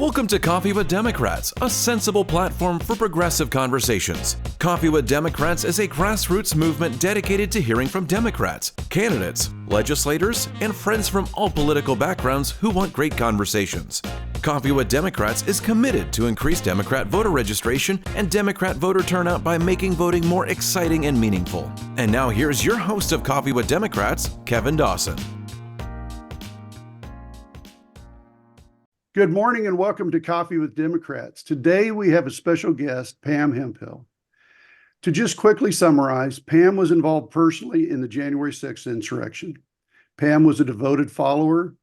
Welcome to Coffee with Democrats, a sensible platform for progressive conversations. Coffee with Democrats is a grassroots movement dedicated to hearing from Democrats, candidates, legislators, and friends from all political backgrounds who want great conversations. Coffee with Democrats is committed to increase Democrat voter registration and Democrat voter turnout by making voting more exciting and meaningful. And now here's your host of Coffee with Democrats, Kevin Dawson. Good morning and welcome to Coffee with Democrats. Today we have a special guest, Pam Hemphill. To just quickly summarize, Pam was involved personally in the January 6th insurrection. Pam was a devoted follower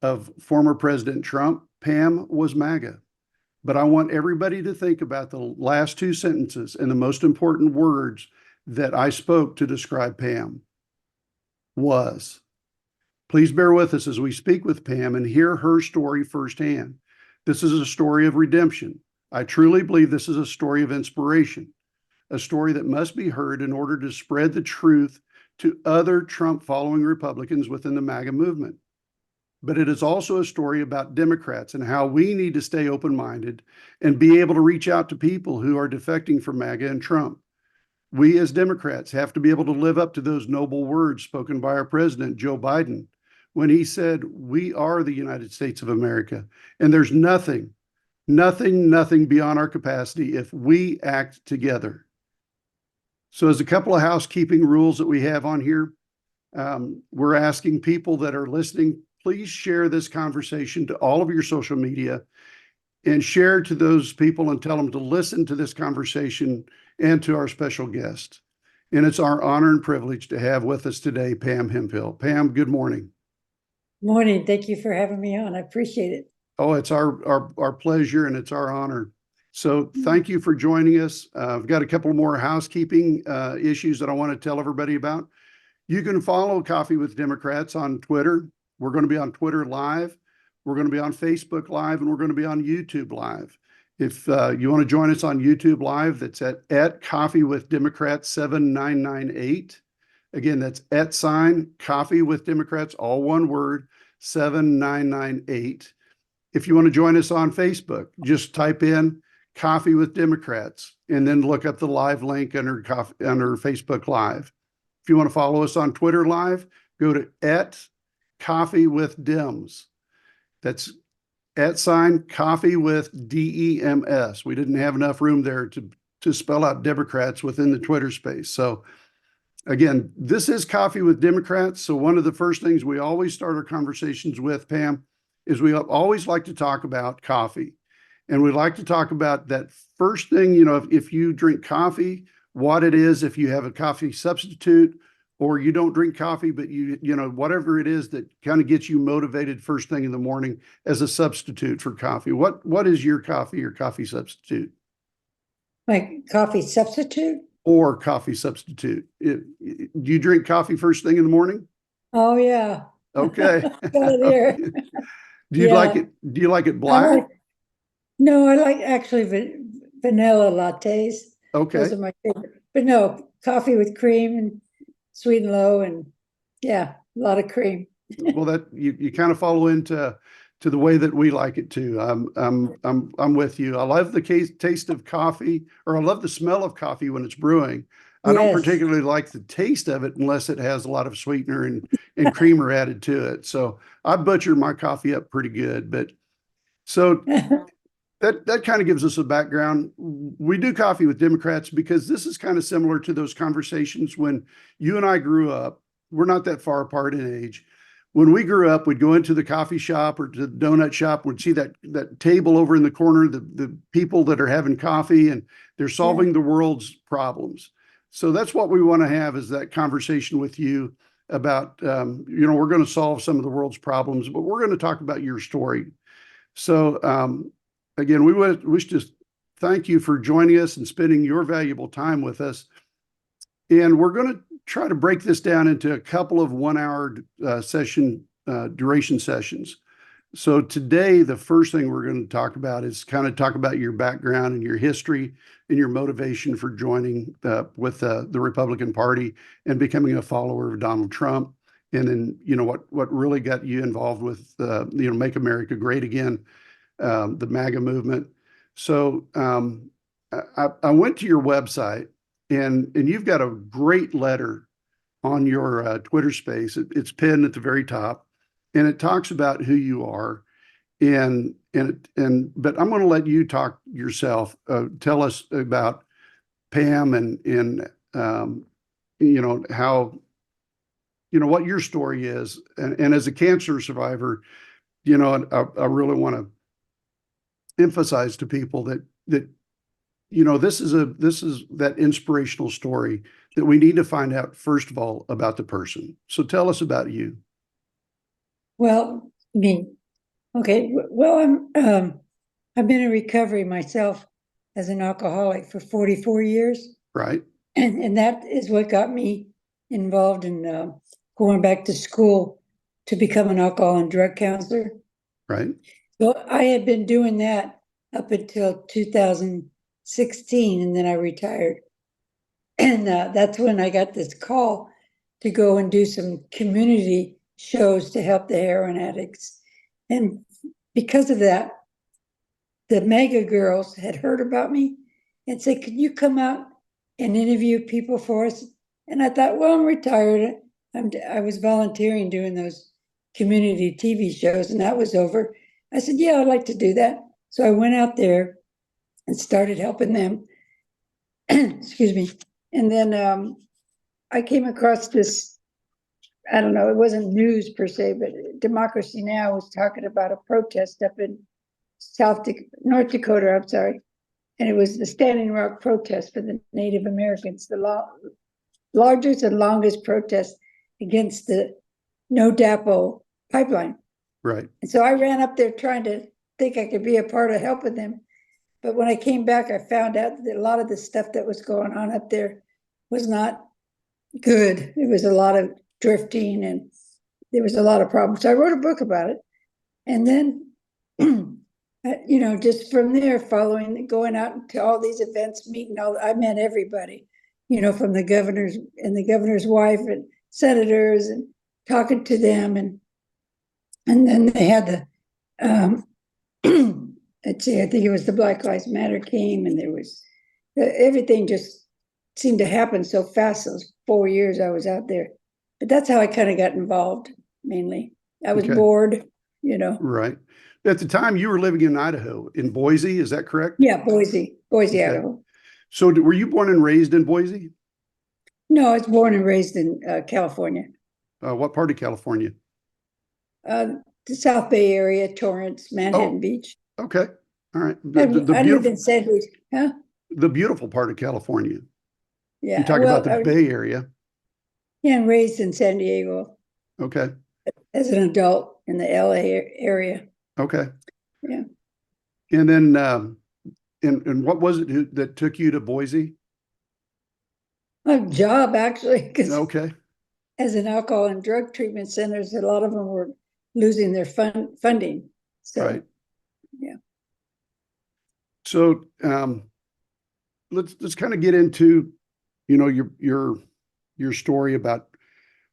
of former President Trump. Pam was MAGA. But I want everybody to think about the last two sentences and the most important words that I spoke to describe Pam. Was. Please bear with us as we speak with Pam and hear her story firsthand. This is a story of redemption. I truly believe this is a story of inspiration, a story that must be heard in order to spread the truth to other Trump-following Republicans within the MAGA movement. But it is also a story about Democrats and how we need to stay open-minded and be able to reach out to people who are defecting from MAGA and Trump. We as Democrats have to be able to live up to those noble words spoken by our president, Joe Biden, when he said, we are the United States of America, and there's nothing beyond our capacity if we act together. So as a couple of housekeeping rules that we have on here, we're asking people that are listening, please share this conversation to all of your social media and share to those people and tell them to listen to this conversation and to our special guest. And it's our honor and privilege to have with us today, Pam Hemphill. Pam, good morning. Morning. Thank you for having me on. I appreciate it. Oh, it's our pleasure and it's our honor. So thank you for joining us. I've got a couple more housekeeping issues that I want to tell everybody about. You can follow Coffee with Democrats on Twitter. We're going to be on Twitter Live. We're going to be on Facebook Live, and we're going to be on YouTube Live. If you want to join us on YouTube Live, that's at Coffee with Democrats 7998. Again, that's @ Coffee with Democrats, all one word, 7998. If you want to join us on Facebook, just type in Coffee with Democrats and then look up the live link under Facebook Live. If you want to follow us on Twitter Live, go to @Coffee with Dems. That's @ Coffee with DEMS. We didn't have enough room there to spell out Democrats within the Twitter space. So again, this is Coffee with Democrats. So one of the first things we always start our conversations with, Pam, is we always like to talk about coffee. And we like to talk about that first thing, if you drink coffee, what it is, if you have a coffee substitute, or you don't drink coffee, but whatever it is that kind of gets you motivated first thing in the morning as a substitute for coffee. What is your coffee or coffee substitute? My coffee substitute? Or coffee substitute. Do you drink coffee first thing in the morning? Oh yeah. Okay. Got it here. Do you like it? Do you like it black? No, I like actually vanilla lattes. Okay. Those are my favorite. But no, coffee with cream and sweet and low, and yeah, a lot of cream. Well, that you kind of follow into the way that we like it too. I'm with you. I love the taste of coffee, or I love the smell of coffee when it's brewing. I don't particularly like the taste of it unless it has a lot of sweetener and creamer added to it. So I butcher my coffee up pretty good. But so that kind of gives us a background. We do Coffee with Democrats because this is kind of similar to those conversations when you and I grew up. We're not that far apart in age. When we grew up, we'd go into the coffee shop or to the donut shop. We'd see that table over in the corner, the people that are having coffee and they're solving the world's problems. So that's what we want to have, is that conversation with you about, we're going to solve some of the world's problems, but we're going to talk about your story. So again, we wish to thank you for joining us and spending your valuable time with us. And we're going to try to break this down into a couple of 1 hour duration sessions. So today, the first thing we're going to talk about is kind of talk about your background and your history and your motivation for joining with the Republican Party and becoming a follower of Donald Trump. And then, what really got you involved with, Make America Great Again. the MAGA movement. So I went to your website, and you've got a great letter on your Twitter space. It's pinned at the very top, and it talks about who you are. But I'm going to let you talk yourself. Tell us about Pam and how, what your story is. And as a cancer survivor, I really want to emphasize to people that this is that inspirational story that we need to find out, first of all, about the person. So tell us about you. Well, okay. Well, I've been in recovery myself as an alcoholic for 44 years. Right. And that is what got me involved in going back to school to become an alcohol and drug counselor. Right. So I had been doing that up until 2016, and then I retired. And that's when I got this call to go and do some community shows to help the heroin addicts. And because of that, the MAGA girls had heard about me and said, "Could you come out and interview people for us?" And I thought, well, I'm retired. I was volunteering doing those community TV shows, and that was over. I said, yeah, I'd like to do that. So I went out there and started helping them. Excuse me. And then I came across this, I don't know, it wasn't news per se, but Democracy Now! Was talking about a protest up in North Dakota, I'm sorry. And it was the Standing Rock protest for the Native Americans, the largest and longest protest against the No DAPO pipeline. Right. And so I ran up there trying to think I could be a part of helping them. But when I came back, I found out that a lot of the stuff that was going on up there was not good. It was a lot of drifting and there was a lot of problems. So I wrote a book about it. And then, just from there, going out to all these events, I met everybody, from the governors and the governor's wife and senators, and talking to them. And then they had the, let's see, I think it was the Black Lives Matter came, and there was, everything just seemed to happen so fast those 4 years I was out there. But that's how I kind of got involved, mainly. I was bored, Right. At the time, you were living in Idaho, in Boise, is that correct? Yeah, Boise, Idaho. So were you born and raised in Boise? No, I was born and raised in California. What part of California? The South Bay area, Torrance, Manhattan Beach. Okay. All right. I lived in San Luis, huh? The beautiful part of California. Yeah. You talk about the Bay Area. Yeah, and raised in San Diego. Okay. As an adult in the LA area. Okay. Yeah. And then, and what was it that took you to Boise? A job, actually. Okay. As an alcohol and drug treatment centers, a lot of them were losing their funding. So, right. Yeah. So let's kind of get into, your story about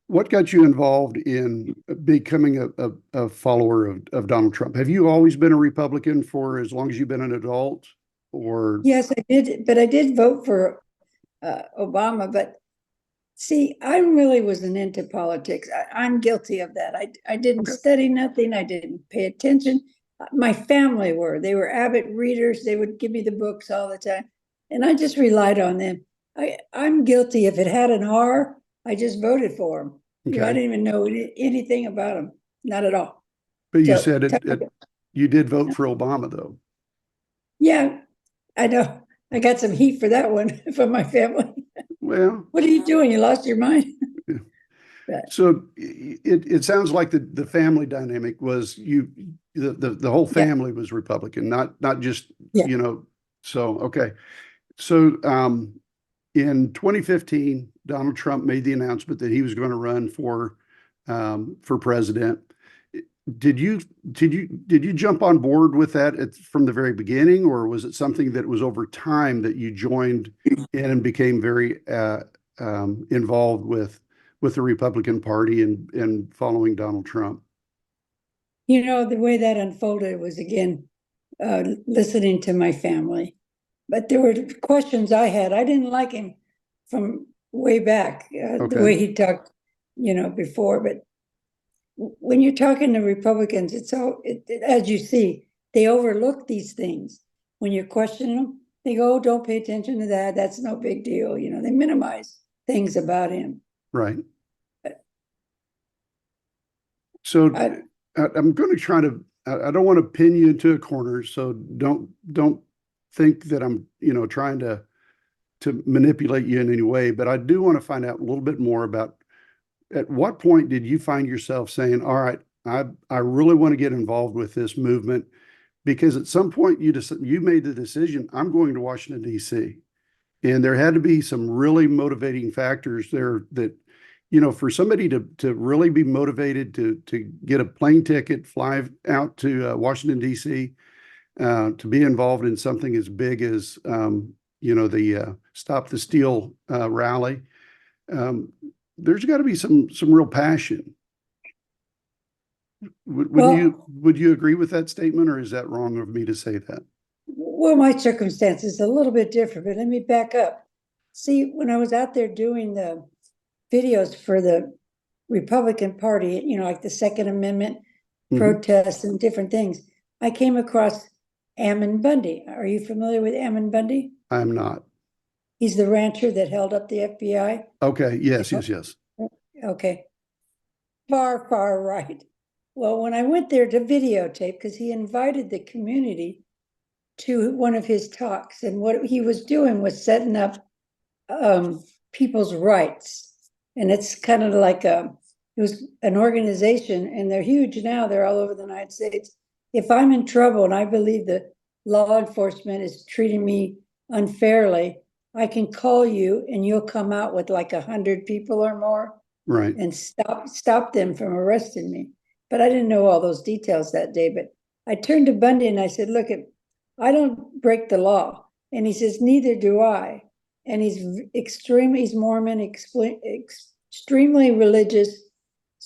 what got you involved in becoming a follower of Donald Trump. Have you always been a Republican for as long as you've been an adult, or? Yes, I did, but I did vote for Obama. But see, I really wasn't into politics. I'm guilty of that. I didn't study nothing. I didn't pay attention. My family they were avid readers. They would give me the books all the time, and I just relied on them. I'm guilty. If it had an R, I just voted for him. Okay. I didn't even know anything about him. Not at all. But you said you did vote for Obama, though. Yeah, I know. I got some heat for that one from my family. Well, what are you doing? You lost your mind. So it sounds like the family dynamic was the whole family was Republican, not just So okay, so in 2015, Donald Trump made the announcement that he was going to run for president. Did you jump on board with that from the very beginning, or was it something that was over time that you joined in and became very involved with the Republican Party and following Donald Trump? The way that unfolded was, again, listening to my family. But there were questions I had. I didn't like him from way back, the way he talked, before. But when you're talking to Republicans, as you see, they overlook these things. When you're questioning them, they go, oh, don't pay attention to that. That's no big deal. They minimize things about him. Right. So I'm going to try to, I don't want to pin you into a corner. So don't think that I'm, trying to manipulate you in any way, but I do want to find out a little bit more about at what point did you find yourself saying, all right, I really want to get involved with this movement, because at some point you made the decision, I'm going to Washington, D.C. And there had to be some really motivating factors there that, for somebody to really be motivated to get a plane ticket, fly out to Washington, D.C., to be involved in something as big as, the Stop the Steal rally. There's got to be some real passion. Would you agree with that statement, or is that wrong of me to say that? Well, my circumstances a little bit different, but let me back up. See, when I was out there doing the videos for the Republican Party, like the Second Amendment protests and different things, I came across Ammon Bundy. Are you familiar with Ammon Bundy? I'm not. He's the rancher that held up the FBI. Okay. Yes. Okay. Far right. Well, when I went there to videotape, because he invited the community to one of his talks, and what he was doing was setting up people's rights. And it's kind of like it was an organization, and they're huge now. They're all over the United States. If I'm in trouble and I believe that law enforcement is treating me unfairly, I can call you and you'll come out with like 100 people or more, right, and stop them from arresting me. But I didn't know all those details that day. But I turned to Bundy and I said, look, I don't break the law. And he says, neither do I. And he's Mormon, extremely religious.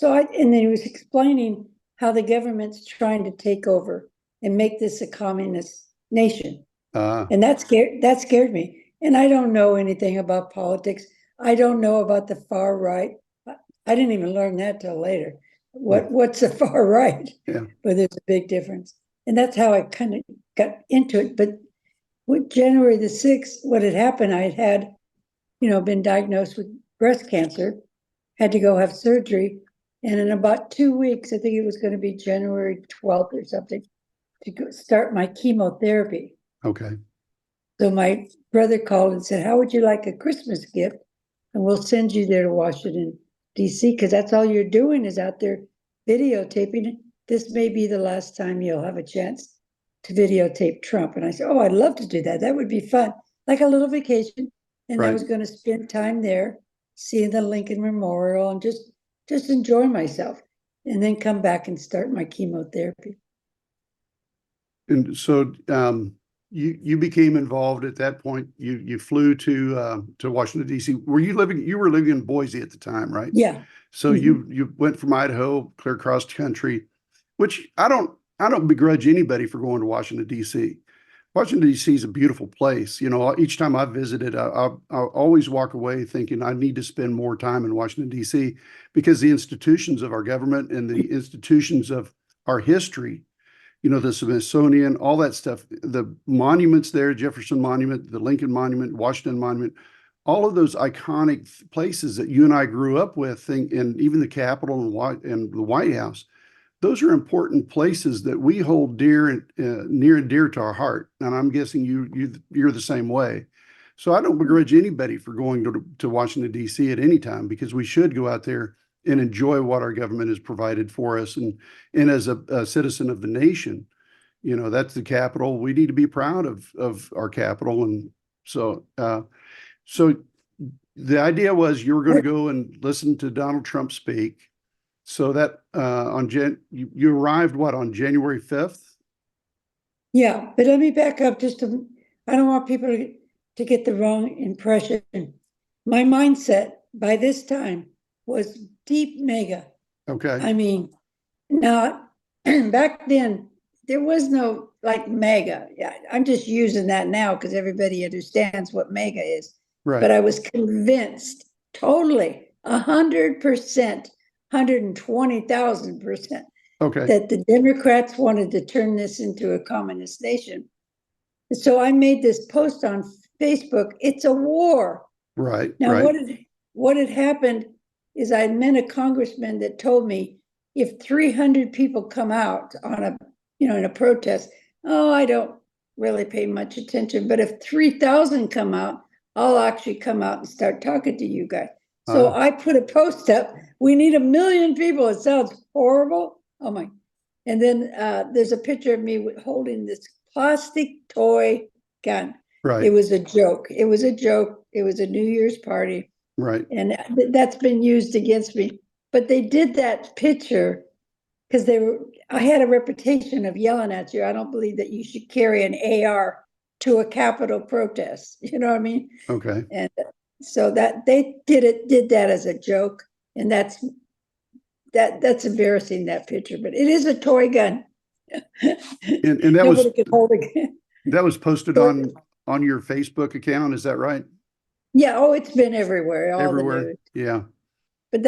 And then he was explaining how the government's trying to take over and make this a communist nation. And that scared me. And I don't know anything about politics. I don't know about the far right. I didn't even learn that till later. What's the far right? Yeah. But there's a big difference. And that's how I kind of got into it. But with January the 6th, what had happened, I had been diagnosed with breast cancer, had to go have surgery. And in about 2 weeks, I think it was going to be January 12th or something, to start my chemotherapy. Okay. So my brother called and said, how would you like a Christmas gift? And we'll send you there to Washington, D.C., because that's all you're doing is out there videotaping it. This may be the last time you'll have a chance to videotape Trump. And I said, oh, I'd love to do that. That would be fun. Like a little vacation. And I was going to spend time there, seeing the Lincoln Memorial and just enjoy myself, and then come back and start my chemotherapy. And so you became involved at that point. You flew to Washington, D.C. You were living in Boise at the time, right? Yeah. So you went from Idaho clear across country, which I don't begrudge anybody for going to Washington, D.C. Washington, D.C. is a beautiful place. Each time I visited, I always walk away thinking I need to spend more time in Washington, D.C., because the institutions of our government and the institutions of our history, the Smithsonian, all that stuff, the monuments there, Jefferson Monument, the Lincoln Monument, Washington Monument, all of those iconic places that you and I grew up with, and even the Capitol and the White House, those are important places that we hold dear and near and dear to our heart. And I'm guessing you're the same way. So I don't begrudge anybody for going to Washington, D.C. at any time, because we should go out there and enjoy what our government has provided for us. And as a citizen of the nation, that's the Capitol. We need to be proud of our Capitol. And so the idea was you were going to go and listen to Donald Trump speak. So that you arrived on January 5th? Yeah, but let me back up I don't want people to get the wrong impression. My mindset by this time was deep MAGA. Okay. I mean, now back then there was no like MAGA. Yeah, I'm just using that now because everybody understands what MAGA is. Right. But I was convinced totally 100%, 120,000% Okay. that the Democrats wanted to turn this into a communist nation. So I made this post on Facebook. It's a war. Right. Now, right. what had happened is I met a congressman that told me if 300 people come out on a, in a protest, oh, I don't really pay much attention. But if 3,000 come out, I'll actually come out and start talking to you guys. So I put a post up. We need 1 million people. It sounds horrible. Oh my. And then there's a picture of me holding this plastic toy gun. Right. It was a joke. It was a joke. It was a New Year's party. Right. And that's been used against me. But they did that picture because I had a reputation of yelling at you. I don't believe that you should carry an AR to a Capitol protest. You know what I mean? Okay. And so that they did that as a joke. And that's embarrassing, that picture, but it is a toy gun. And that Nobody could hold a gun. That was posted on your Facebook account, is that right? Yeah, oh, it's been everywhere, all Everywhere. the news. Yeah. But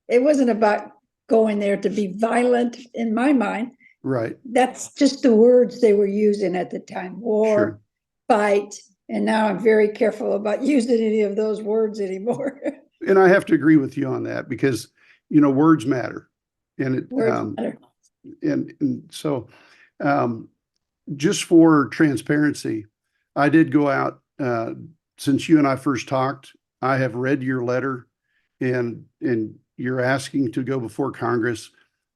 it wasn't about going there to be violent in my mind. Right. That's just the words they were using at the time. War, Sure. fight. And now I'm very careful about using any of those words anymore. And I have to agree with you on that because, words matter. And Words matter. And so just for transparency, I did go out, since you and I first talked, I have read your letter and you're asking to go before Congress.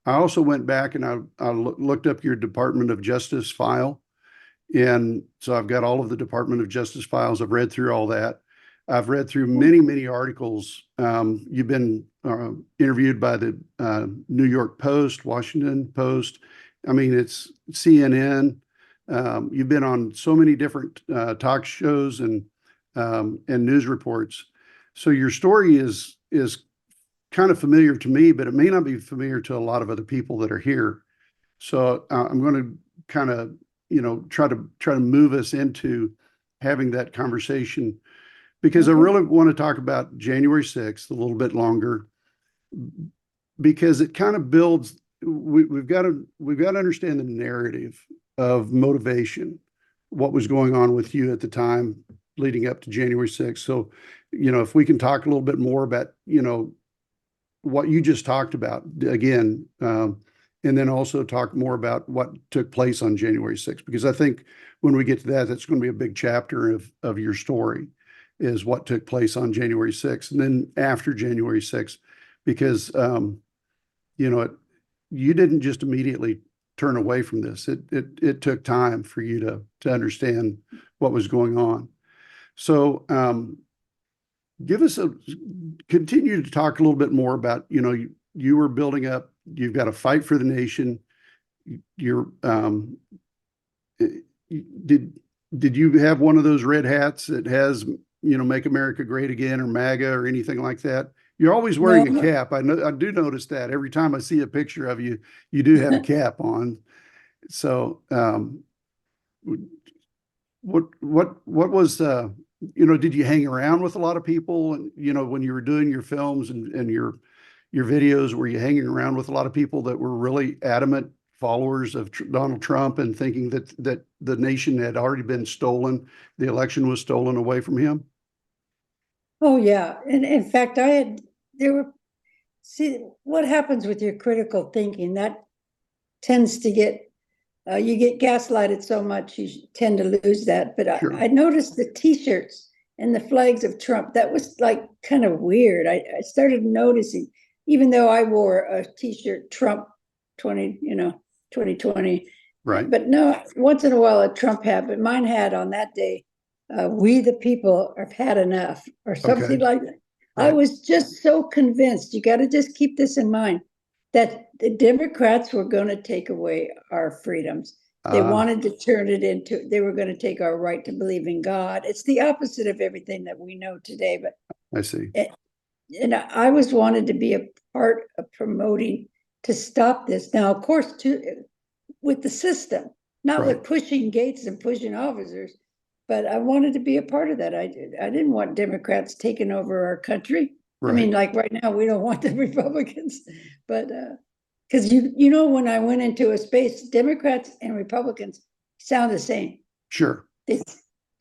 I also went back and I looked up your Department of Justice file. And so I've got all of the Department of Justice files. I've read through all that. I've read through many, many articles. You've been interviewed by the New York Post, Washington Post. I mean, it's CNN. You've been on so many different talk shows and news reports. So your story is kind of familiar to me, but it may not be familiar to a lot of other people that are here. So I'm going to kind of, try to move us into having that conversation because I really want to talk about January 6th a little bit longer because it kind of builds. We've got to understand the narrative of motivation, what was going on with you at the time leading up to January 6th. So, if we can talk a little bit more about, what you just talked about again, and then also talk more about what took place on January 6th, because I think when we get to that, that's going to be a big chapter of your story is what took place on January 6th. And then after January 6th, because, you didn't just immediately turn away from this. It took time for you to understand what was going on. So continue to talk a little bit more about, you were building up, you've got to fight for the nation. Did you have one of those red hats that has, Make America Great Again or MAGA or anything like that? You're always wearing a cap. I do notice that every time I see a picture of you, you do have a cap on. So, what was, did you hang around with a lot of people and, when you were doing your films and your videos, were you hanging around with a lot of people that were really adamant followers of Donald Trump and thinking that the nation had already been stolen, the election was stolen away from him? Oh yeah. And in fact, see what happens with your critical thinking that tends to get, you get gaslighted so much, you tend to lose that. But sure. I noticed the t-shirts and the flags of Trump. That was like kind of weird. I started noticing, even though I wore a t-shirt, Trump 2020. Right. But no, once in a while a Trump hat, but mine had on that day, we the people have had enough or something like that. Right. I was just so convinced, you got to just keep this in mind, that the Democrats were going to take away our freedoms. They wanted to turn it into, they were going to take our right to believe in God. It's the opposite of everything that we know today. But I see. And I was wanted to be a part of promoting to stop this. Now, of course, with the system, not with pushing gates and pushing officers. But I wanted to be a part of that. I didn't want Democrats taking over our country. I mean, like right now, we don't want the Republicans, but because you know, when I went into a space, Democrats and Republicans sound the same. Sure.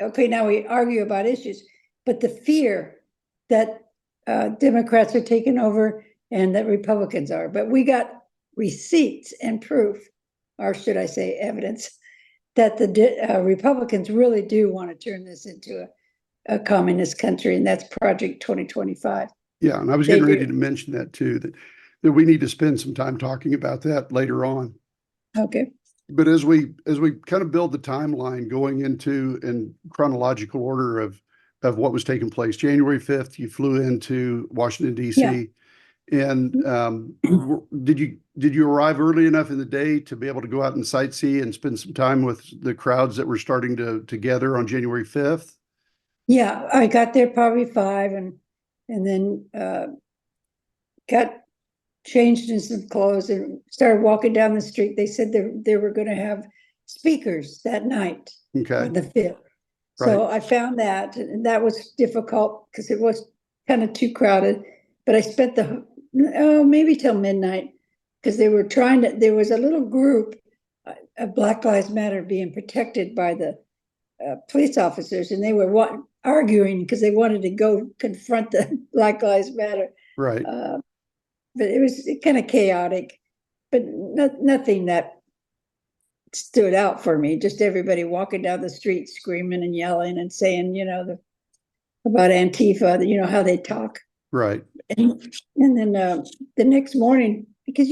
Okay, now we argue about issues, but the fear that Democrats are taking over and that Republicans are, but we got receipts and proof, or should I say evidence, that the Republicans really do want to turn this into a communist country, and that's Project 2025. Yeah, and I was getting ready to mention that too, that we need to spend some time talking about that later on. Okay. But as we kind of build the timeline going into in chronological order of what was taking place, January 5th, you flew into Washington, D.C. Yeah. And did you arrive early enough in the day to be able to go out and sightsee and spend some time with the crowds that were starting to gather on January 5th? Yeah, I got there probably 5 and then got changed in some clothes and started walking down the street. They said they were going to have speakers that night, on the 5th. So I found that, and that was difficult because it was kind of too crowded. But I spent maybe till midnight, because they were there was a little group of Black Lives Matter being protected by the police officers, and they were arguing because they wanted to go confront the Black Lives Matter. Right. But it was kind of chaotic, but nothing that stood out for me. Just everybody walking down the street screaming and yelling and saying, about Antifa, how they talk. Right. And then the next morning, because,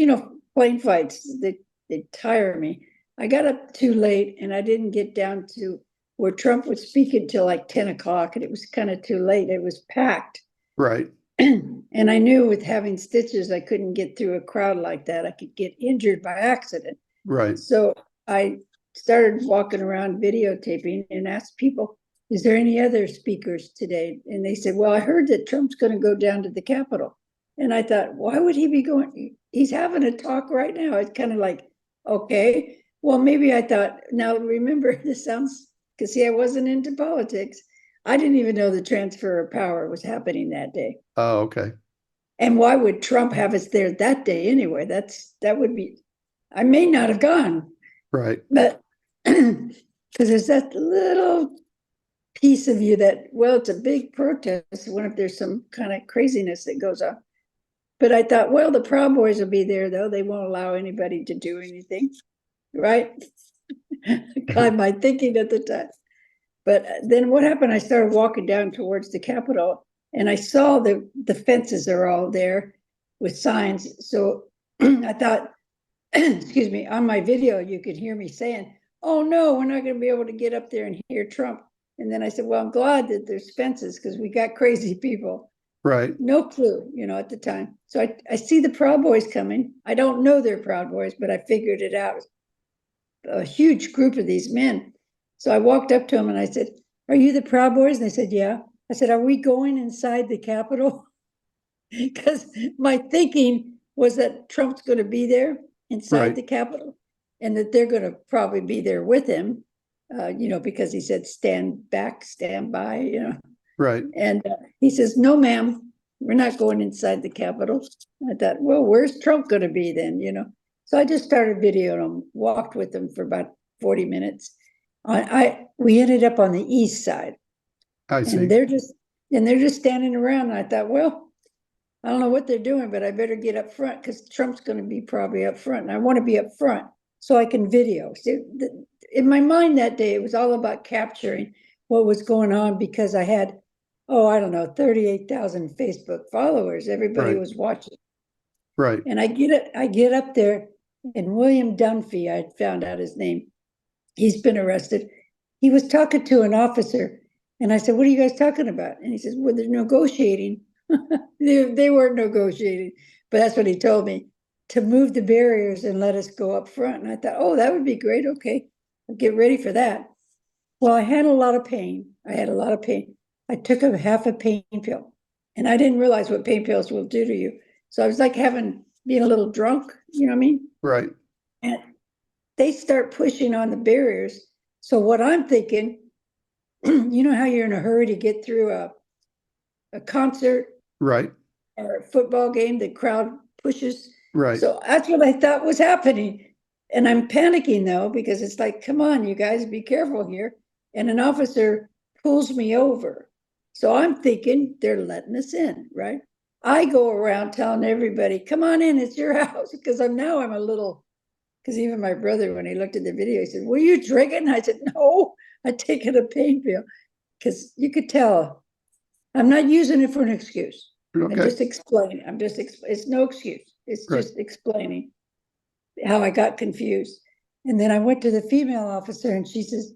plane fights, they tire me. I got up too late and I didn't get down to where Trump was speaking till like 10 o'clock, and it was kind of too late. It was packed. Right. And I knew with having stitches, I couldn't get through a crowd like that. I could get injured by accident. Right. So I started walking around videotaping and asked people, is there any other speakers today? And they said, well, I heard that Trump's going to go down to the Capitol. And I thought, why would he be going? He's having a talk right now. It's kind of like, okay, well, maybe I thought, now remember, this sounds, because see, I wasn't into politics. I didn't even know the transfer of power was happening that day. Oh, okay. And why would Trump have us there that day anyway? That would be, I may not have gone. Right. But because there's that little piece of you that, well, it's a big protest. What if there's some kind of craziness that goes on? But I thought, well, the Proud Boys will be there, though. They won't allow anybody to do anything. Right? Kind of my thinking at the time. But then what happened? I started walking down towards the Capitol, and I saw the fences are all there with signs. So I thought, excuse me, on my video, you could hear me saying, oh, no, we're not going to be able to get up there and hear Trump. And then I said, well, I'm glad that there's fences because we got crazy people. Right. No clue, at the time. So I see the Proud Boys coming. I don't know they're Proud Boys, but I figured it out. A huge group of these men. So I walked up to them and I said, are you the Proud Boys? And they said, yeah. I said, are we going inside the Capitol? Because my thinking was that Trump's going to be there inside the Capitol, and that they're going to probably be there with him, because he said, stand back, stand by, Right. And he says, no, ma'am, we're not going inside the Capitol. I thought, well, where's Trump going to be then, So I just started videoing them, walked with them for about 40 minutes. We ended up on the east side. I see. And they're just standing around. And I thought, well, I don't know what they're doing, but I better get up front because Trump's going to be probably up front. And I want to be up front so I can video. See, in my mind that day, it was all about capturing what was going on because I had, 38,000 Facebook followers. Everybody was watching. Right. And I get up there, and William Dunphy, I found out his name. He's been arrested. He was talking to an officer, and I said, what are you guys talking about? And he says, well, they're negotiating. They weren't negotiating, but that's what he told me, to move the barriers and let us go up front. And I thought, oh, that would be great. Okay, I'll get ready for that. Well, I had a lot of pain. I took half a pain pill, and I didn't realize what pain pills will do to you. So I was like being a little drunk, you know what I mean? Right. And they start pushing on the barriers. So what I'm thinking, you know how you're in a hurry to get through a concert Right. or a football game, the crowd pushes. Right. So that's what I thought was happening. And I'm panicking though, because it's like, come on, you guys, be careful here. And an officer pulls me over. So I'm thinking they're letting us in, right? I go around telling everybody, come on in, it's your house. Because I'm a little, because even my brother, when he looked at the video, he said, were you drinking? I said, no, I taken a pain pill. Because you could tell I'm not using it for an excuse. Okay. I'm just explaining. It's no excuse. It's Right. just explaining how I got confused. And then I went to the female officer and she says,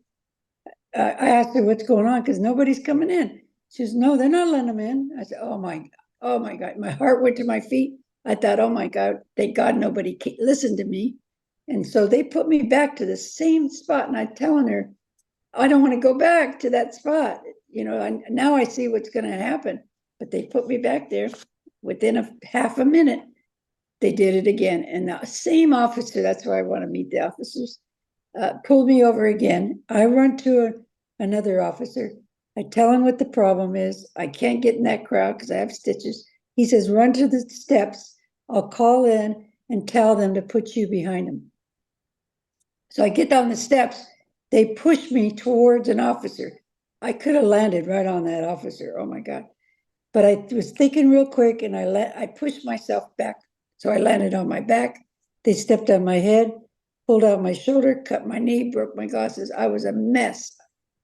I asked her what's going on because nobody's coming in. She says, no, they're not letting them in. I said, oh my God. My heart went to my feet. I thought, oh my God, thank God nobody listened to me. And so they put me back to the same spot. And I'm telling her, I don't want to go back to that spot. You know, now I see what's going to happen. But they put me back there. Within a half a minute, they did it again. And the same officer, that's why I want to meet the officers, pulled me over again. I run to another officer. I tell him what the problem is. I can't get in that crowd because I have stitches. He says, run to the steps. I'll call in and tell them to put you behind them. So I get down the steps. They push me towards an officer. I could have landed right on that officer. Oh my God. But I was thinking real quick and I pushed myself back. So I landed on my back. They stepped on my head, pulled out my shoulder, cut my knee, broke my glasses. I was a mess.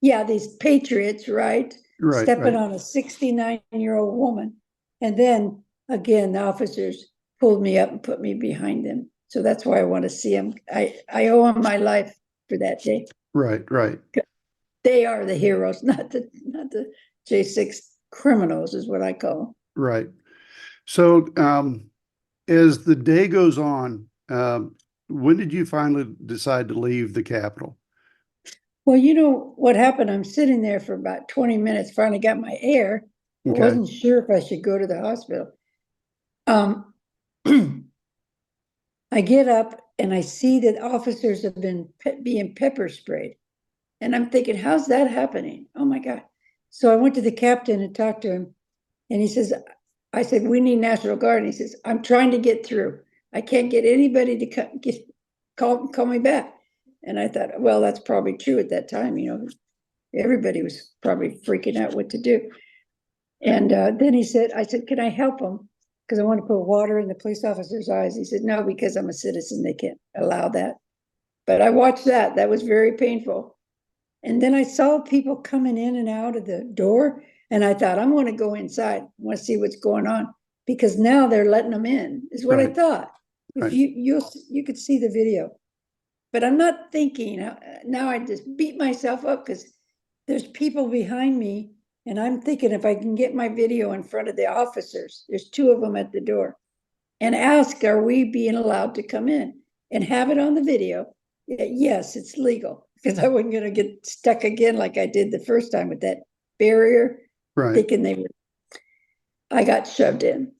Yeah, these patriots, right? Right. Stepping Right. on a 69-year-old woman. And then again, the officers pulled me up and put me behind them. So that's why I want to see them. I owe them my life for that day. Right. Right. They are the heroes, not the J6 criminals is what I call them. Right. So, as the day goes on, when did you finally decide to leave the Capitol? Well, you know what happened? I'm sitting there for about 20 minutes, finally got my air. I Okay. wasn't sure if I should go to the hospital. I get up and I see that officers have been being pepper sprayed. And I'm thinking, how's that happening? Oh my God. So I went to the captain and talked to him. And he says, I said, we need National Guard. And he says, I'm trying to get through. I can't get anybody to call me back. And I thought, well, that's probably true at that time. You know, everybody was probably freaking out what to do. And then I said, can I help him? Because I want to put water in the police officer's eyes. He said, no, because I'm a citizen, they can't allow that. But I watched that. That was very painful. And then I saw people coming in and out of the door. And I thought, I'm going to go inside. I want to see what's going on. Because now they're letting them in, is what I Right. thought. If Right. you could see the video. But I'm not thinking, now I just beat myself up because there's people behind me. And I'm thinking if I can get my video in front of the officers, there's two of them at the door, and ask, are we being allowed to come in? And have it on the video. Yes, it's legal. Because I wasn't going to get stuck again like I did the first time with that barrier, Right. thinking I got shoved in.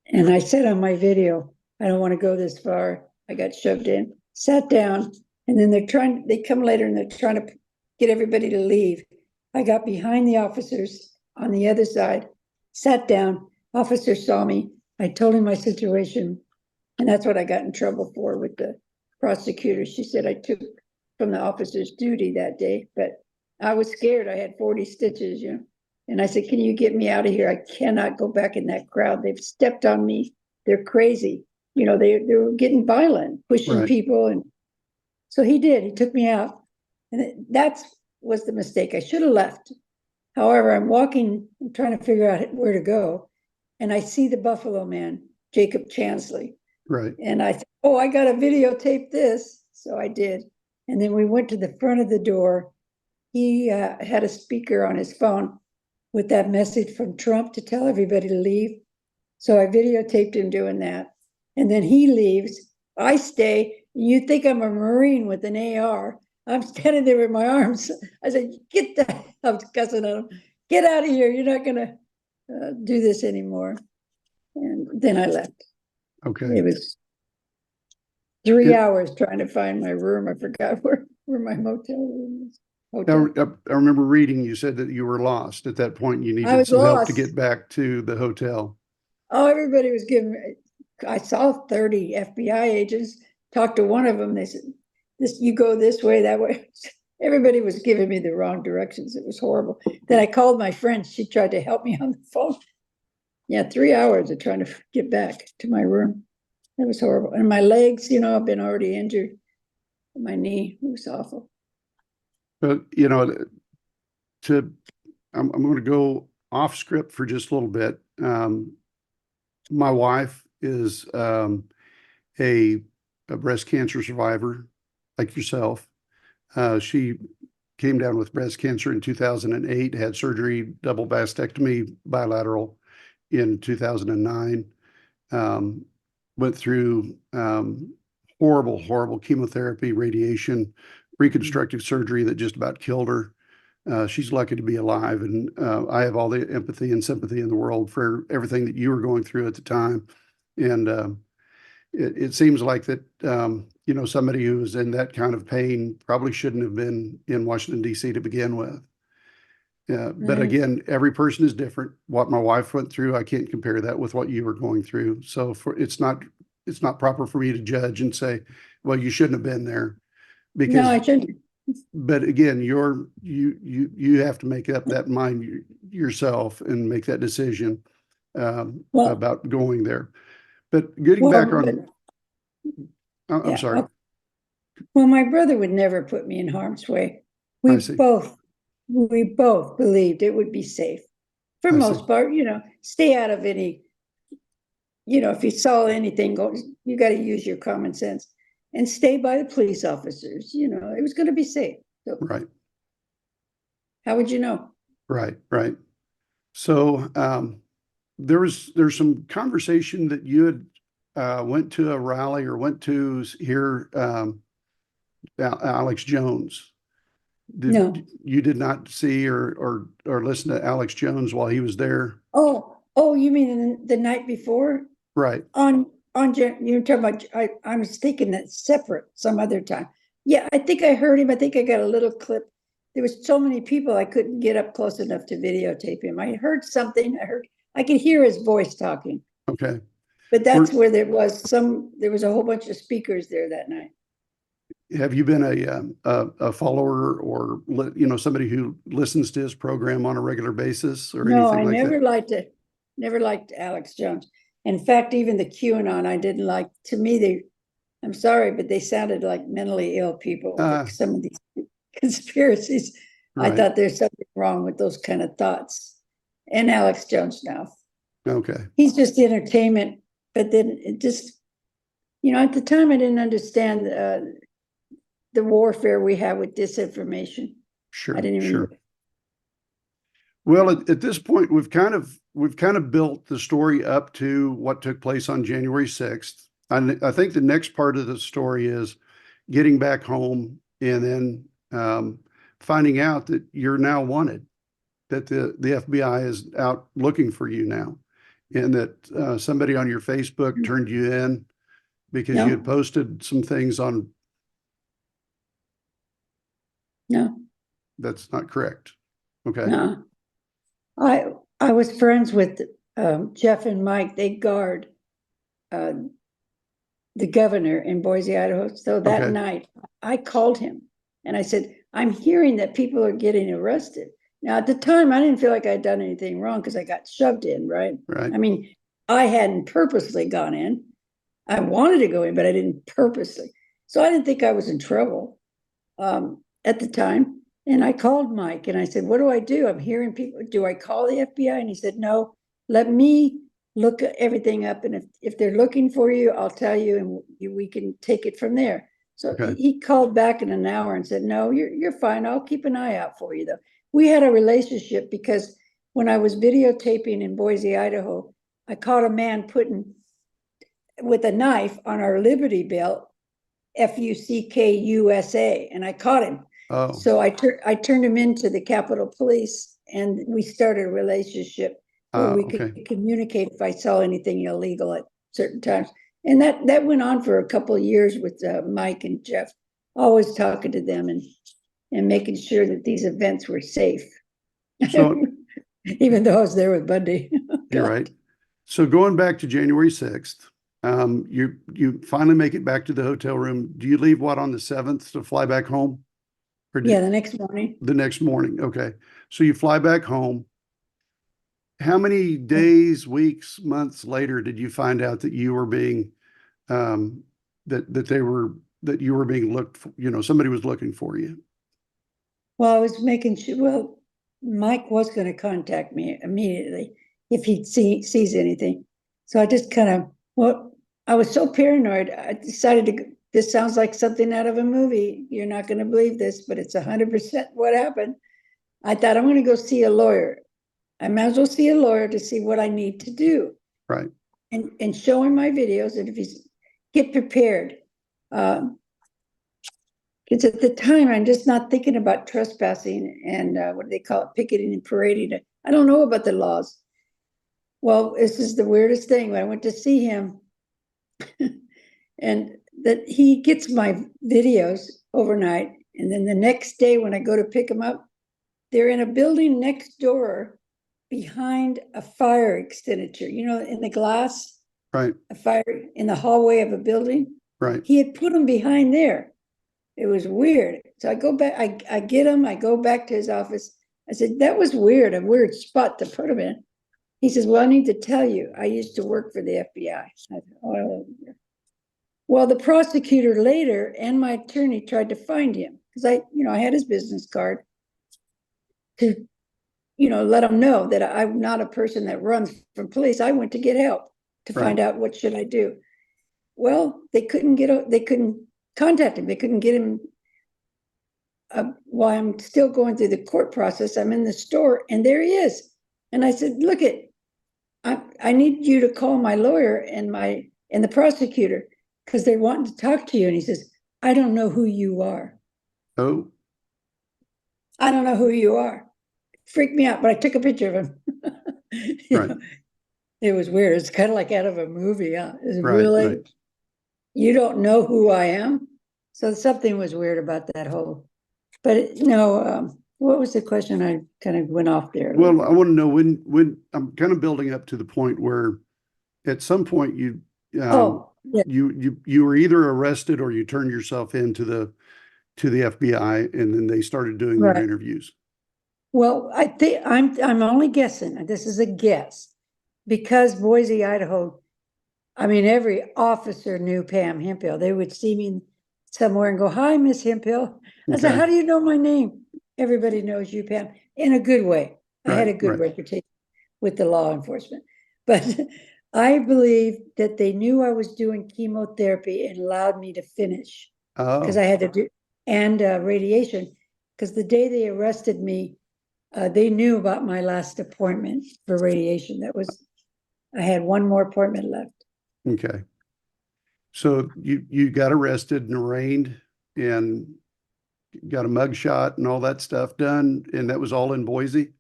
And I said on my video, I don't want to go this far. I got shoved in, sat down, and then they come later and they're trying to get everybody to leave. I got behind the officers on the other side, sat down. Officer saw me. I told him my situation, and that's what I got in trouble for with the prosecutor. She said I took from the officer's duty that day, but I was scared. I had 40 stitches, you know. And I said, can you get me out of here? I cannot go back in that crowd. They've stepped on me. They're crazy. You know, they were getting violent, pushing Right. people. And so he did. He took me out. And that was the mistake. I should have left. However, I'm walking, I'm trying to figure out where to go. And I see the Buffalo Man, Jacob Chansley. Right. And I thought, oh, I got to videotape this. So I did. And then we went to the front of the door. He had a speaker on his phone with that message from Trump to tell everybody to leave. So I videotaped him doing that. And then he leaves. I stay. You think I'm a Marine with an AR. I'm standing there with my arms. I said, I was cussing at him. Get out of here. You're not going to do this anymore. And then I left. Okay. It was 3 hours trying to find my room. I forgot where my motel room is. I remember reading, you said that you were lost at that point. You I needed was some help to lost. get back to the hotel. Oh, everybody was giving me, I saw 30 FBI agents, talked to one of them. They said, you go this way, that way. Everybody was giving me the wrong directions. It was horrible. Then I called my friend. She tried to help me on the phone. Yeah, 3 hours of trying to get back to my room. It was horrible. And my legs, I've been already injured. My knee, it was awful. But, I'm going to go off script for just a little bit. My wife is a breast cancer survivor like yourself. She came down with breast cancer in 2008, had surgery, double mastectomy, bilateral in 2009. Went through horrible chemotherapy, radiation, reconstructive surgery that just about killed her. She's lucky to be alive, and I have all the empathy and sympathy in the world for everything that you were going through at the time. And it seems like that, somebody who was in that kind of pain probably shouldn't have been in Washington, D.C. to begin with. But again, every person is different. What my wife went through, I can't compare that with what you were going through. So it's not proper for me to judge and say, well, you shouldn't have been there. Because no, I shouldn't. But again, you have to make up that mind yourself and make that decision about going there. But getting back on, I'm sorry. Well, my brother would never put me in harm's way. We both believed it would be safe for most part. Stay out of any. If you saw anything going, you got to use your common sense and stay by the police officers. It was going to be safe. So, right. How would you know? Right. So there's some conversation that you had went to a rally or went to hear Alex Jones. No. You did not see or listen to Alex Jones while he was there? Oh, you mean the night before? Right. You're talking about, I was thinking that separate some other time. Yeah, I think I heard him. I think I got a little clip. There was so many people, I couldn't get up close enough to videotape him. I heard something. I could hear his voice talking. Okay. But that's where there was a whole bunch of speakers there that night. Have you been a follower or somebody who listens to his program on a regular basis or anything like that? No, I never liked Alex Jones. In fact, even the QAnon I didn't like. To me, I'm sorry, but they sounded like mentally ill people. Like some of these conspiracies. Right. I thought there's something wrong with those kind of thoughts. And Alex Jones now. Okay. He's just entertainment, but then it just, at the time I didn't understand the warfare we have with disinformation. Sure. I didn't even. Sure. Well, at this point, we've kind of built the story up to what took place on January 6th. I think the next part of the story is getting back home and then finding out that you're now wanted, that the FBI is out looking for you now, and that somebody on your Facebook turned you in because you had posted some things on. No. That's not correct. Okay. No. I was friends with Jeff and Mike. They guard the governor in Boise, Idaho. So that night I called him and I said, I'm hearing that people are getting arrested. Now, at the time, I didn't feel like I'd done anything wrong because I got shoved in, right? Right. I mean, I hadn't purposely gone in. I wanted to go in, but I didn't purposely. So I didn't think I was in trouble at the time. And I called Mike and I said, what do I do? I'm hearing people. Do I call the FBI? And he said, no, let me look at everything up. And if they're looking for you, I'll tell you and we can take it from there. So he called back in an hour and said, no, you're fine. I'll keep an eye out for you, though. We had a relationship because when I was videotaping in Boise, Idaho, I caught a man putting with a knife on our Liberty Belt, FUCK-USA, and I caught him. Oh. So I turned him into the Capitol Police, and we started a relationship where we could communicate if I saw anything illegal at certain times. And that went on for a couple of years with Mike and Jeff, always talking to them and making sure that these events were safe. So even though I was there with Bundy. you're right. So going back to January 6th, you finally make it back to the hotel room. Do you leave what on the 7th to fly back home? Or Yeah, the next morning. The next morning. Okay. So you fly back home. How many days, weeks, months later did you find out that you were being that you were being looked for, somebody was looking for you? Well, I was making sure, well, Mike was going to contact me immediately if he sees anything. So I just I was so paranoid. I decided this sounds like something out of a movie. You're not going to believe this, but it's 100% what happened. I thought, I'm going to go see a lawyer. I might as well see a lawyer to see what I need to do. Right. And show him my videos. And if he's, get prepared. Because at the time, I'm just not thinking about trespassing and what do they call it, picketing and parading. I don't know about the laws. Well, this is the weirdest thing. When I went to see him, and that he gets my videos overnight, and then the next day when I go to pick him up, they're in a building next door behind a fire extinguisher, in the glass. Right. A fire in the hallway of a building. Right. He had put them behind there. It was weird. So I go back, I get him, I go back to his office. I said, that was weird, a weird spot to put him in. He says, well, I need to tell you, I used to work for the FBI. I said, oh. Well, the prosecutor later and my attorney tried to find him because I had his business card to, let him know that I'm not a person that runs from police. I went to get help to find out what should I do. Well, they couldn't contact him. They couldn't get him. While I'm still going through the court process, I'm in the store and there he is. And I said, look I need you to call my lawyer and the prosecutor because they're wanting to talk to you. And he says, I don't know who you are. Oh. I don't know who you are. Freaked me out, but I took a picture of him. Right. It was weird. It's kind of like out of a movie. Huh? It's Right, really, right. You don't know who I am. So something was weird about that whole, but what was the question? I kind of went off there. Well, I want to know when I'm kind of building up to the point where at some point you were either arrested or you turned yourself into the FBI and then they started doing their interviews. Well, I think I'm only guessing. This is a guess because Boise, Idaho, every officer knew Pam Hemphill. They would see me somewhere and go, hi, Miss Hemphill. I said, how do you know my name? Everybody knows you, Pam, in a good way. I had a good reputation with the law enforcement. But I believe that they knew I was doing chemotherapy and allowed me to finish because I had to do, and radiation. Because the day they arrested me, they knew about my last appointment for radiation. I had one more appointment left. Okay. So you got arrested and arraigned and got a mug shot and all that stuff done, and that was all in Boise?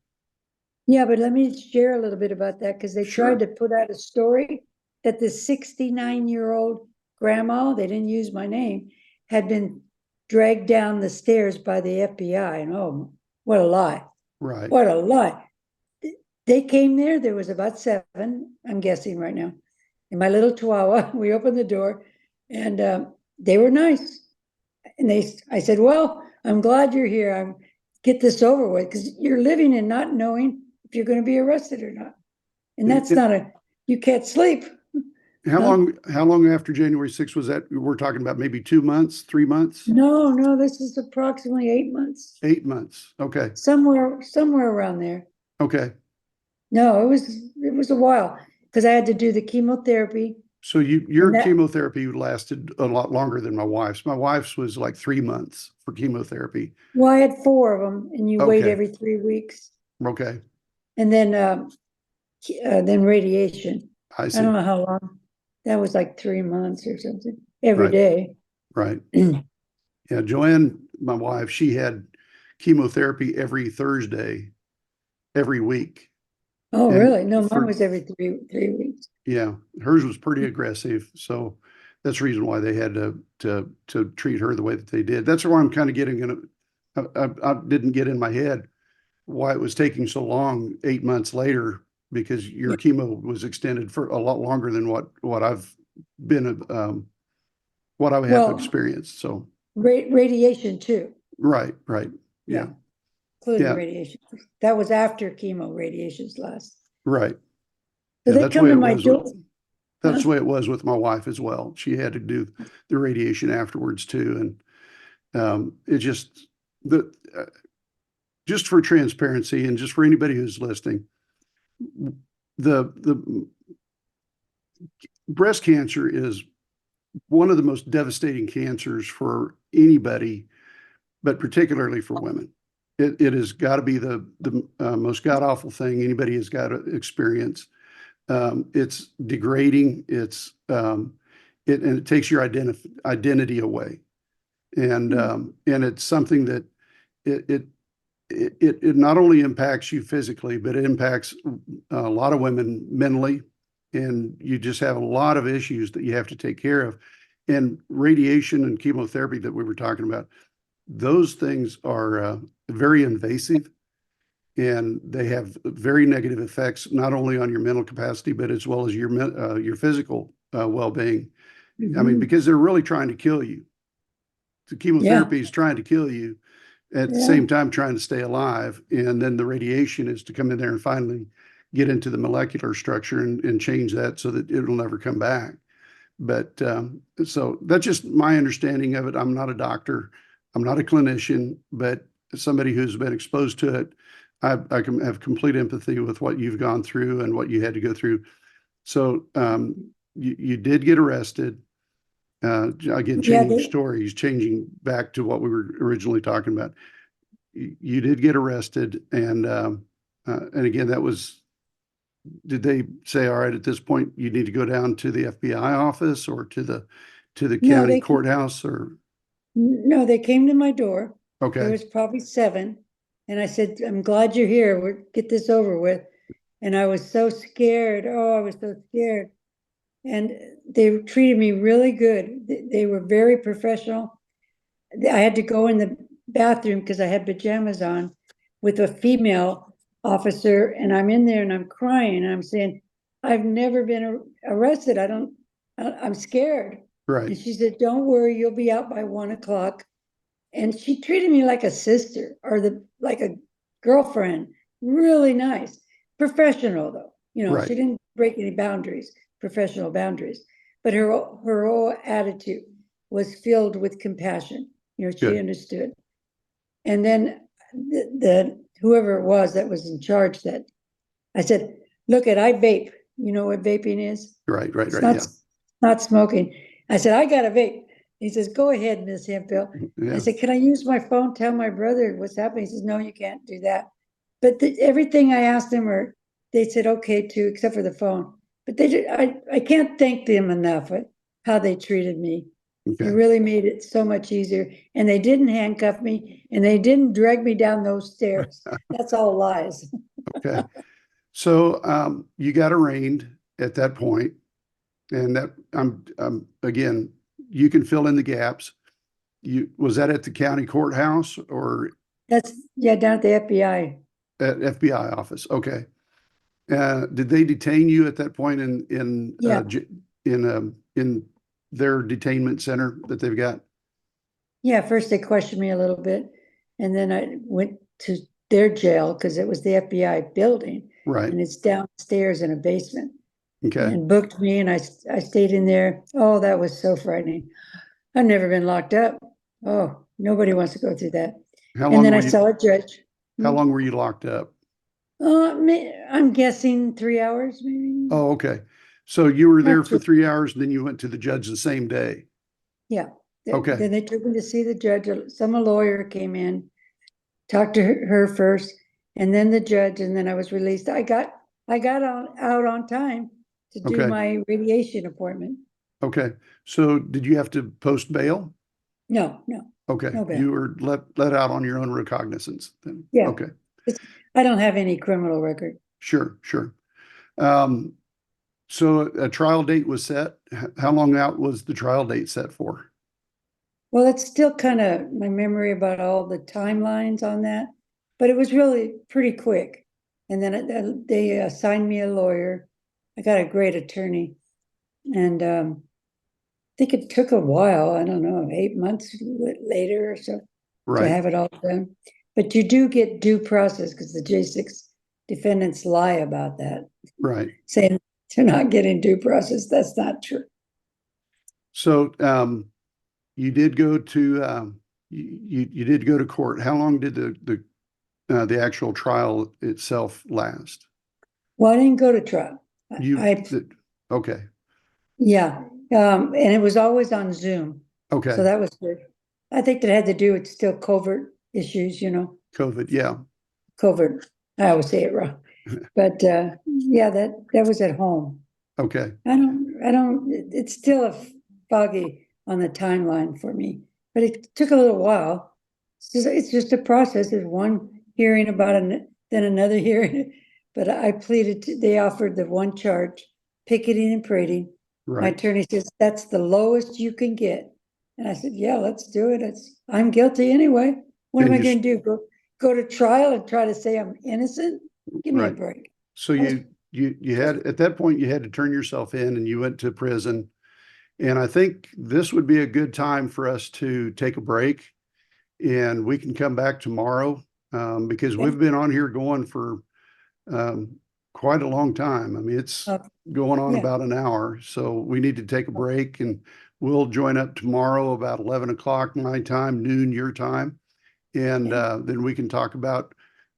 Yeah, but let me share a little bit about that because they tried to put out a story that the 69-year-old grandma, they didn't use my name, had been dragged down the stairs by the FBI. And oh, what a lie. Right. What a lie. They came there was about 7, I'm guessing right now. In my little Chihuahua, we opened the door and they were nice. And I said, well, I'm glad you're here. Get this over with because you're living and not knowing if you're going to be arrested or not. And that's you can't sleep. How long after January 6th was that? We're talking about maybe 2 months, 3 months? No, this is approximately 8 months. 8 months. Okay. Somewhere around there. Okay. No, it was a while because I had to do the chemotherapy. So your chemotherapy lasted a lot longer than my wife's. My wife's was like 3 months for chemotherapy. Well, I had 4 of them, and you wait every 3 weeks. Okay. And then radiation. I see. I don't know how long. That was like 3 months or something every day. Right. Yeah, Joanne, my wife, she had chemotherapy every Thursday, every week. Oh, And really? No, for- mine was every three weeks. Yeah, hers was pretty aggressive, so that's the reason why they had to treat her the way that they did. That's why I'm kind of getting in. I didn't get in my head why it was taking so long 8 months later, because your Yeah. chemo was extended for a lot longer than what I've been what I have Well, experienced. So radiation too. right, Yeah. yeah, Including yeah, radiation. That was after chemo radiations last. right. So Yeah, they that's the come way to it my was. door. That's the way it was with my wife as well. She had to do the radiation afterwards too, and it just the just for transparency and just for anybody who's listening, the breast cancer is one of the most devastating cancers for anybody, but particularly for women. It has got to be the most god awful thing anybody has got to experience. It's degrading. And it takes your identity away, and it's something that it not only impacts you physically, but it impacts a lot of women mentally, and you just have a lot of issues that you have to take care of. And radiation and chemotherapy that we were talking about, those things are very invasive, and they have very negative effects, not only on your mental capacity, but as well as your physical well-being. I mean, because they're really trying to kill you. The chemotherapy is trying to kill you, at the same time trying to stay alive. And then the radiation is to come in there and finally get into the molecular structure and change that so that it'll never come back. But so that's just my understanding of it. I'm not a doctor. I'm not a clinician, but as somebody who's been exposed to it, I can have complete empathy with what you've gone through and what you had to go through. So you did get arrested. Again, changing stories, changing back to what we were originally talking about. You did get arrested, and again, that was. Did they say, all right, at this point, you need to go down to the FBI office or to the county courthouse, or? No, they came to my door. Okay. There was probably 7. And I said, I'm glad you're here. We'll get this over with. And I was so scared. Oh, I was so scared. And they treated me really good. They were very professional. I had to go in the bathroom because I had pajamas on with a female officer, and I'm in there and I'm crying. And I'm saying, I've never been arrested. I'm scared. Right. And she said, don't worry, you'll be out by 1 o'clock. And she treated me like a sister or like a girlfriend. Really nice. Professional though. Right. She didn't break any boundaries, professional boundaries. But her whole attitude was filled with compassion. She Good. understood. And then the whoever it was that was in charge, that I said, look, I vape. You know what vaping is? Right. It's not smoking. I said, I got a vape. He says, go ahead, Miss Hemphill. Yeah. I said, can I use my phone? Tell my brother what's happening. He says, no, you can't do that. But everything I asked them, they said, okay, too, except for the phone. But I can't thank them enough for how they treated me. Okay. It really made it so much easier. And they didn't handcuff me, and they didn't drag me down those stairs. That's all lies. Okay. So you got arraigned at that point, and that again, you can fill in the gaps. Was that at the county courthouse or Down at the FBI. at FBI office? Okay. Did they detain you at that point in their detainment center that they've got? Yeah, first they questioned me a little bit, and then I went to their jail because it was the FBI building. Right. And it's downstairs in a basement. Okay. And booked me, and I stayed in there. Oh, that was so frightening. I've never been locked up. Oh, nobody wants to go through that. And then I saw a judge. How long were you locked up? I'm guessing 3 hours, maybe. Oh, okay. So you were there for 3 hours, and then you went to the judge the same day. Yeah. Okay. Then they took me to see the judge. A lawyer came in, talked to her first, and then the judge, and then I was released. I got out on time to do my radiation appointment. Okay. So did you have to post bail? No. Okay. No bail. You were let out on your own recognizance then? Yeah. Okay. I don't have any criminal record. Sure, sure. So a trial date was set. How long out was the trial date set for? Well, it's still kind of my memory about all the timelines on that, but it was really pretty quick. And then they assigned me a lawyer. I got a great attorney. And I think it took a while, I don't know, 8 months later or so to Right, have it all done. But you do get due process because the J6 defendants lie about that, right. saying they're not getting due process. That's not true. So you did go to you did go to court. How long did the actual trial itself last? Well, I didn't go to trial. Okay, Yeah, and it was always on Zoom. okay. So that was good. I think that had to do with still covert issues, COVID, yeah. covert. I always say it wrong. But yeah, that was at home. Okay, It's still foggy on the timeline for me, but it took a little while. It's just a process. There's one hearing then another hearing. But I pleaded, they offered the one charge, picketing and parading. My right. attorney says, that's the lowest you can get. And I said, yeah, let's do it. I'm guilty anyway. What am And I going to do? Go to trial and try to say I'm innocent? Give me a Right. break. So you had, at that point, you had to turn yourself in and you went to prison. And I think this would be a good time for us to take a break and we can come back tomorrow, because Okay. we've been on here going for quite a long time. I mean, it's Okay. going on Yeah. about an hour. So we need to take a break and we'll join up tomorrow about 11 o'clock my time, noon your time. And then we can talk about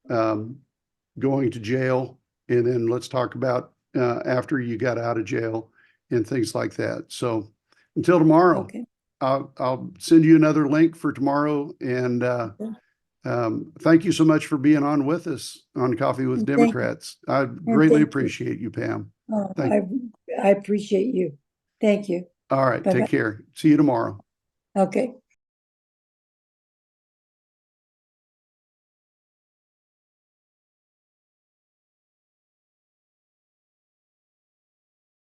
going to jail. And then let's talk about after you got out of jail and things like that. So until tomorrow, Okay. I'll send you another link for tomorrow. And thank you so much for being on with us on Coffee with And thank you. Democrats. I And greatly thank you. appreciate you, Pam. Oh, Thank I appreciate you. Thank you. All right, Bye-bye. take care. See you tomorrow. Okay.